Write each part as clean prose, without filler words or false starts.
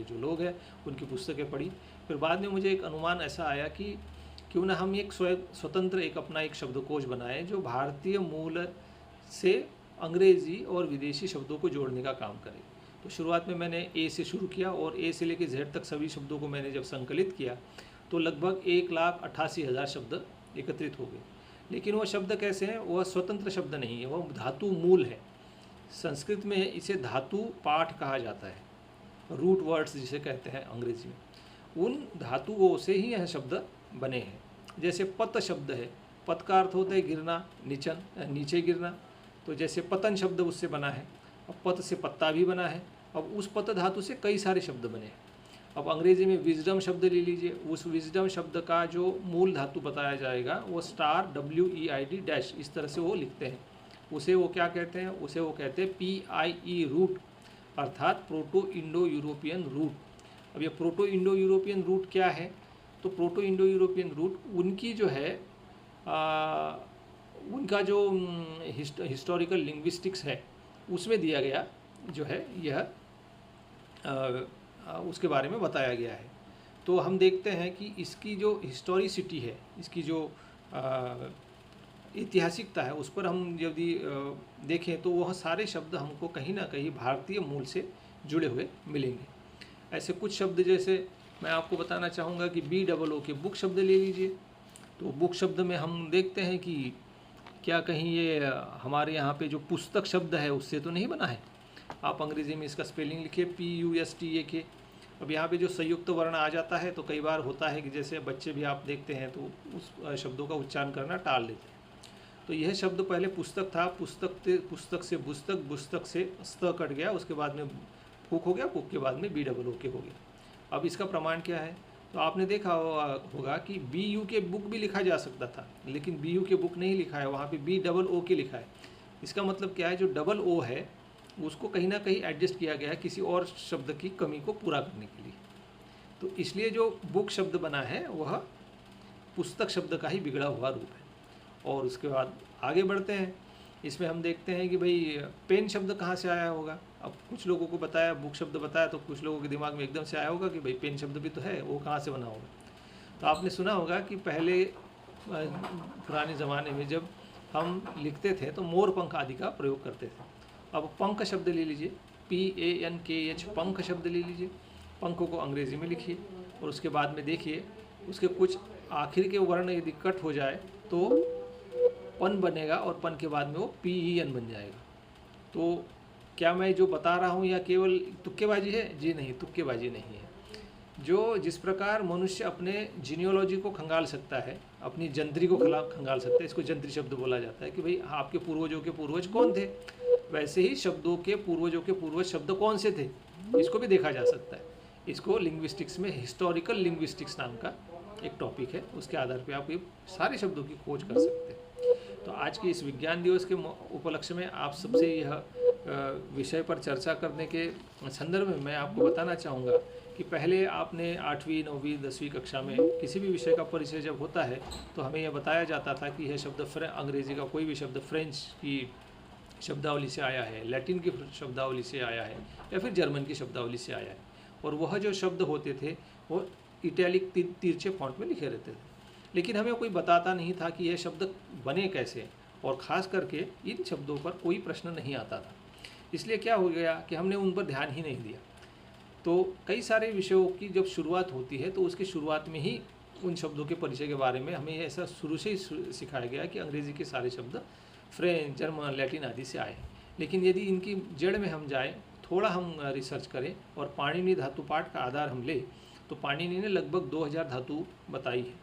वाले जो लोग हैं उनकी पुस्तकें पढ़ी। फिर बाद में मुझे एक अनुमान ऐसा आया कि क्यों ना हम एक स्वतंत्र एक अपना एक शब्दकोश बनाएं जो भारतीय मूल से अंग्रेज़ी और विदेशी शब्दों को जोड़ने का काम करे। तो शुरुआत में मैंने ए से शुरू किया और ए से लेकर जेड तक सभी शब्दों को मैंने जब संकलित किया तो लगभग 1,88,000 शब्द एकत्रित हो गए। लेकिन वो शब्द कैसे हैं? वह स्वतंत्र शब्द नहीं है, वह धातु मूल है। संस्कृत में इसे धातु पाठ कहा जाता है, रूट वर्ड्स जिसे कहते हैं अंग्रेजी में। उन धातुओं से ही यह शब्द बने हैं। जैसे पत शब्द है, पत का अर्थ होता है गिरना, नीचे गिरना। तो जैसे पतन शब्द उससे बना है। अब पत से पत्ता भी बना है। अब उस पत धातु से कई सारे शब्द बने हैं। अब अंग्रेजी में विजडम शब्द ले लीजिए, उस विजडम शब्द का जो मूल धातु बताया जाएगा वो स्टार WEID डैश इस तरह से वो लिखते हैं। उसे वो क्या कहते हैं? उसे वो कहते हैं PIE रूट, अर्थात प्रोटो इंडो यूरोपियन रूट। अब ये प्रोटो इंडो यूरोपियन रूट क्या है? तो प्रोटो इंडो यूरोपियन रूट उनकी जो है उनका जो हिस्टोरिकल लिंग्विस्टिक्स है उसमें दिया गया जो है यह उसके बारे में बताया गया है। तो हम देखते हैं कि इसकी जो हिस्टोरिसिटी है, इसकी जो ऐतिहासिकता है, उस पर हम यदि देखें तो वह सारे शब्द हमको कहीं ना कहीं भारतीय मूल से जुड़े हुए मिलेंगे। ऐसे कुछ शब्द जैसे मैं आपको बताना चाहूँगा कि BOO के बुक शब्द ले लीजिए। तो बुक शब्द में हम देखते हैं कि क्या कहीं ये हमारे यहाँ पे जो पुस्तक शब्द है उससे तो नहीं बना है। आप अंग्रेज़ी में इसका स्पेलिंग लिखिए PUSTAK। अब यहाँ पे जो संयुक्त वर्ण आ जाता है तो कई बार होता है कि जैसे बच्चे भी आप देखते हैं तो उस शब्दों का उच्चारण करना टाल देते हैं। तो यह शब्द पहले पुस्तक था, पुस्तक से बुस्तक, बुस्तक से स्त कट गया, उसके बाद में फूक हो गया, फूक के बाद में BOOK हो गया। अब इसका प्रमाण क्या है? तो आपने देखा होगा कि BUK बुक भी लिखा जा सकता था, लेकिन BUK बुक नहीं लिखा है, वहाँ पे BOOK लिखा है। इसका मतलब क्या है? जो O है उसको कहीं ना कहीं एडजस्ट किया गया है किसी और शब्द की कमी को पूरा करने के लिए। तो इसलिए जो बुक शब्द बना है वह पुस्तक शब्द का ही बिगड़ा हुआ रूप है। और उसके बाद आगे बढ़ते हैं। इसमें हम देखते हैं कि भाई पेन शब्द कहाँ से आया होगा। अब कुछ लोगों को बताया, बुक शब्द बताया, तो कुछ लोगों के दिमाग में एकदम से आया होगा कि भाई पेन शब्द भी तो है, वो कहाँ से बना होगा। तो आपने सुना होगा कि पहले पुराने ज़माने में जब हम लिखते थे तो मोर पंख आदि का प्रयोग करते थे। अब पंख शब्द ले लीजिए, PANKH पंख शब्द ले लीजिए। पंखों को अंग्रेज़ी में लिखिए और उसके बाद में देखिए उसके कुछ आखिर के वर्ण यदि कट हो जाए तो पन बनेगा और पन के बाद में वो PEN बन जाएगा। तो क्या मैं जो बता रहा हूँ या केवल तुक्केबाजी है? जी नहीं, तुक्केबाजी नहीं है। जो जिस प्रकार मनुष्य अपने जीनियोलॉजी को खंगाल सकता है, अपनी जंत्री को खंगाल सकता है, इसको जंत्री शब्द बोला जाता है कि भाई आपके पूर्वजों के पूर्वज कौन थे, वैसे ही शब्दों के पूर्वजों के पूर्वज शब्द कौन से थे इसको भी देखा जा सकता है। इसको लिंग्विस्टिक्स में हिस्टोरिकल लिंग्विस्टिक्स नाम का एक टॉपिक है, उसके आधार पर आप ये सारे शब्दों की खोज कर सकते हैं। तो आज के इस विज्ञान दिवस के उपलक्ष्य में आप सबसे यह विषय पर चर्चा करने के संदर्भ में मैं आपको बताना चाहूँगा कि पहले आपने 8वीं 9वीं 10वीं कक्षा में किसी भी विषय का परिचय जब होता है तो हमें यह बताया जाता था कि यह शब्द अंग्रेज़ी का कोई भी शब्द फ्रेंच की शब्दावली से आया है, लैटिन की शब्दावली से आया है या फिर जर्मन की शब्दावली से आया है। और वह जो शब्द होते थे वो इटैलिक तिरछे फॉन्ट में लिखे रहते थे, लेकिन हमें कोई बताता नहीं था कि यह शब्द बने कैसे, और ख़ास करके इन शब्दों पर कोई प्रश्न नहीं आता था। इसलिए क्या हो गया कि हमने उन पर ध्यान ही नहीं दिया। तो कई सारे विषयों की जब शुरुआत होती है तो उसकी शुरुआत में ही उन शब्दों के परिचय के बारे में हमें ऐसा शुरू से ही सिखाया गया कि अंग्रेज़ी के सारे शब्द फ्रेंच, जर्मन, लैटिन आदि से आए। लेकिन यदि इनकी जड़ में हम जाएँ, थोड़ा हम रिसर्च करें और पाणिनि धातु पाठ का आधार हम लें तो पाणिनि ने लगभग 2000 धातु बताई है।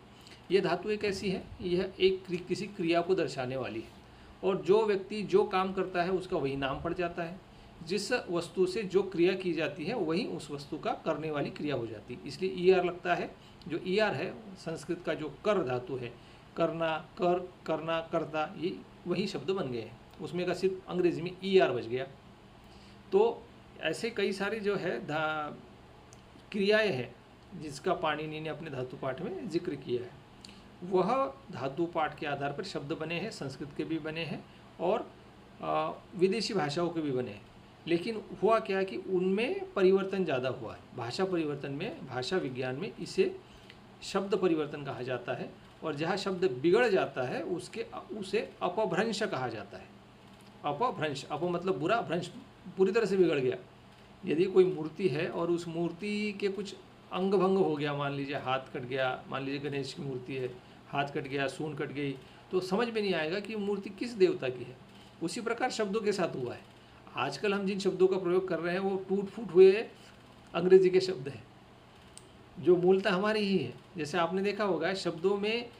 यह धातु एक ऐसी है, यह एक किसी क्रिया को दर्शाने वाली है और जो व्यक्ति जो काम करता है उसका वही नाम पड़ जाता है। जिस वस्तु से जो क्रिया की जाती है वही उस वस्तु का करने वाली क्रिया हो जाती है, इसलिए ER लगता है। जो ER है संस्कृत का जो कर धातु है, करना, कर, करना, करता, ये वही शब्द बन गए हैं। उसमें का सिर्फ अंग्रेजी में ER बच गया। तो ऐसे कई सारे जो है क्रियाएँ हैं जिसका पाणिनि ने अपने धातु पाठ में जिक्र किया है। वह धातु पाठ के आधार पर शब्द बने हैं, संस्कृत के भी बने हैं और विदेशी भाषाओं के भी बने हैं। लेकिन हुआ क्या कि उनमें परिवर्तन ज़्यादा हुआ है। भाषा परिवर्तन में, भाषा विज्ञान में इसे शब्द परिवर्तन कहा जाता है, और जहाँ शब्द बिगड़ जाता है उसे अपभ्रंश कहा जाता है। अपभ्रंश, अप मतलब बुरा, भ्रंश पूरी तरह से बिगड़ गया। यदि कोई मूर्ति है और उस मूर्ति के कुछ अंग भंग हो गया, मान लीजिए हाथ कट गया, मान लीजिए गणेश की मूर्ति है, हाथ कट गया, सूंड कट गई, तो समझ में नहीं आएगा कि मूर्ति किस देवता की है। उसी प्रकार शब्दों के साथ हुआ है। आजकल हम जिन शब्दों का प्रयोग कर रहे हैं वो टूट फूट हुए अंग्रेजी के शब्द हैं, जो मूलतः हमारी ही है। जैसे आपने देखा होगा शब्दों में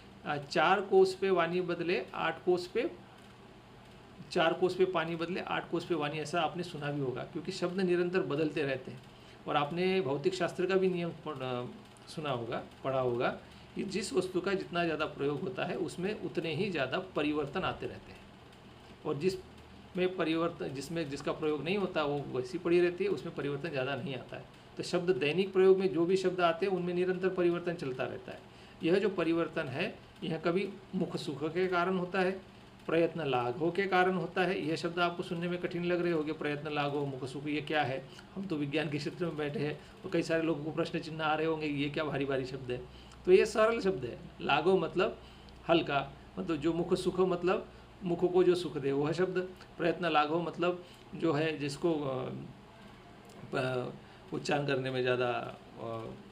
4 कोस पे वाणी बदले 8 कोस पे, 4 कोस पे पानी बदले 8 कोस पे वाणी, ऐसा आपने सुना भी होगा, क्योंकि शब्द निरंतर बदलते रहते हैं। और आपने भौतिक शास्त्र का भी नियम सुना होगा, पढ़ा होगा कि जिस वस्तु का जितना ज़्यादा प्रयोग होता है उसमें उतने ही ज़्यादा परिवर्तन आते रहते हैं, और जिसका प्रयोग नहीं होता वो वैसी पड़ी रहती है, उसमें परिवर्तन ज़्यादा नहीं आता है। तो शब्द दैनिक प्रयोग में जो भी शब्द आते हैं उनमें निरंतर परिवर्तन चलता रहता है। यह जो परिवर्तन है यह कभी मुख सुख के कारण होता है, प्रयत्न लाघव के कारण होता है। यह शब्द आपको सुनने में कठिन लग रहे होंगे, प्रयत्न लाघव, मुख सुख, ये क्या है? हम तो विज्ञान के क्षेत्र में बैठे हैं, तो कई सारे लोगों को प्रश्न चिन्ह आ रहे होंगे, ये क्या भारी भारी शब्द है। तो ये सरल शब्द है। लाघव मतलब हल्का, मतलब जो मुख सुख मतलब मुख को जो सुख दे वह शब्द। प्रयत्न लाघव मतलब जो है जिसको उच्चारण करने में ज़्यादा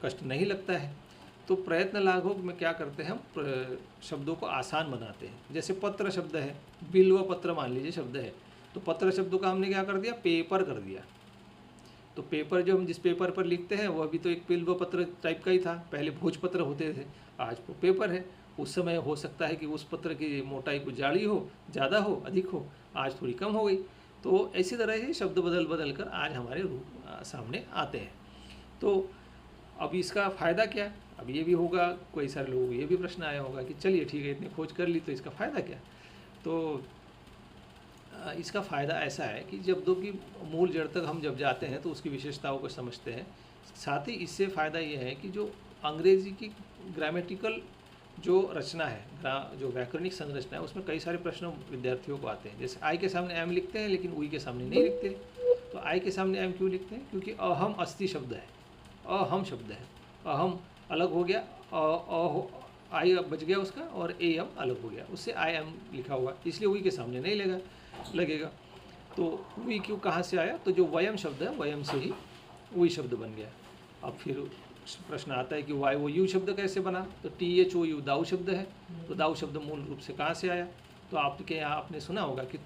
कष्ट नहीं लगता है। तो प्रयत्न लाघव में क्या करते हैं, हम शब्दों को आसान बनाते हैं। जैसे पत्र शब्द है, बिल्व पत्र मान लीजिए शब्द है, तो पत्र शब्दों का हमने क्या कर दिया, पेपर कर दिया। तो पेपर जो हम जिस पेपर पर लिखते हैं वह भी तो एक बिल्व पत्र टाइप का ही था। पहले भोजपत्र होते थे, आज वो पेपर है। उस समय हो सकता है कि उस पत्र की मोटाई कुछ जाड़ी हो, ज़्यादा हो, अधिक हो, आज थोड़ी कम हो गई। तो इसी तरह से शब्द बदल बदल कर आज हमारे रूप सामने आते हैं। तो अब इसका फ़ायदा क्या? अब ये भी होगा, कई सारे लोगों को ये भी प्रश्न आया होगा कि चलिए ठीक है, इतनी खोज कर ली तो इसका फ़ायदा क्या? तो इसका फ़ायदा ऐसा है कि शब्दों की मूल जड़ तक हम जब जाते हैं तो उसकी विशेषताओं को समझते हैं। साथ ही इससे फ़ायदा ये है कि जो अंग्रेज़ी की ग्रामेटिकल जो रचना है, जो व्याकरणिक संरचना है, उसमें कई सारे प्रश्न विद्यार्थियों को आते हैं। जैसे आई के सामने एम लिखते हैं लेकिन उई के सामने नहीं लिखते। तो आई के सामने एम क्यों लिखते हैं? क्योंकि अहम अस्थि शब्द है, अहम शब्द है, अहम अलग हो गया, आई बच गया उसका, और ए एम अलग हो गया, उससे आई एम लिखा हुआ, इसलिए उई के सामने नहीं लगेगा। तो उई क्यों कहाँ से आया? तो जो वयम शब्द है, वयम से ही उई शब्द बन गया। अब फिर प्रश्न आता है कि वाई वो यू शब्द कैसे बना? तो THOU दाऊ शब्द है। तो दाऊ शब्द मूल रूप से कहाँ से आया? तो आपके यहाँ आपने सुना होगा कि